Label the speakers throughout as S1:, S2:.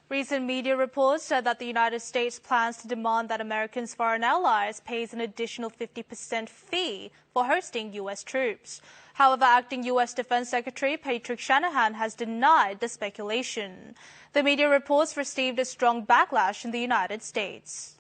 S1: Recent media reports said that the United States plans to demand that Americans' foreign allies pays an additional 50% fee for hosting U.S. troops. However, acting U.S. Defense Secretary Patrick Shanahan has denied the speculation. The media reports received a strong backlash in the United States.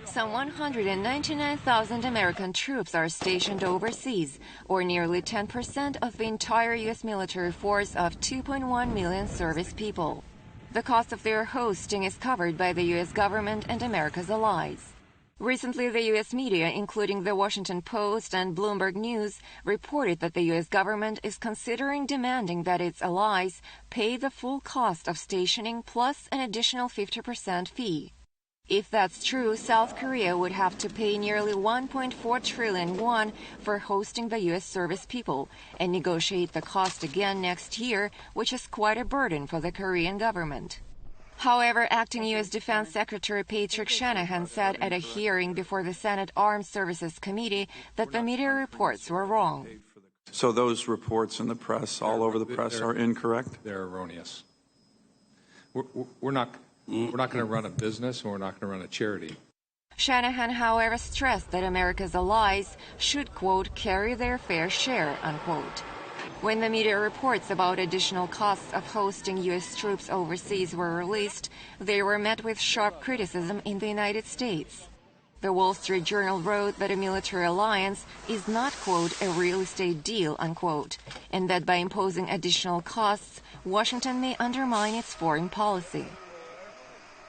S2: Some 199,000 American troops are stationed overseas, or nearly 10% of the entire U.S. military force of 2.1 million service people. The cost of their hosting is covered by the U.S. government and America's allies. Recently, the U.S. media, including the Washington Post and Bloomberg News, reported that the U.S. government is considering demanding that its allies pay the full cost of stationing plus an additional 50% fee. If that's true, South Korea would have to pay nearly 1.4 trillion won for hosting the U.S. service people and negotiate the cost again next year, which is quite a burden for the Korean government. However, acting U.S. Defense Secretary Patrick Shanahan said at a hearing before the Senate Armed Services Committee that the media reports were wrong.
S3: So those reports in the press, all over the press, are incorrect?
S4: They're erroneous. We're not going to run a business, and we're not going to run a charity.
S2: Shanahan, however, stressed that America's allies should, quote, carry their fair share, unquote. When the media reports about additional costs of hosting U.S. troops overseas were released, they were met with sharp criticism in the United States. The Wall Street Journal wrote that a military alliance is not, quote, a real estate deal, unquote, and that by imposing additional costs, Washington may undermine its foreign policy.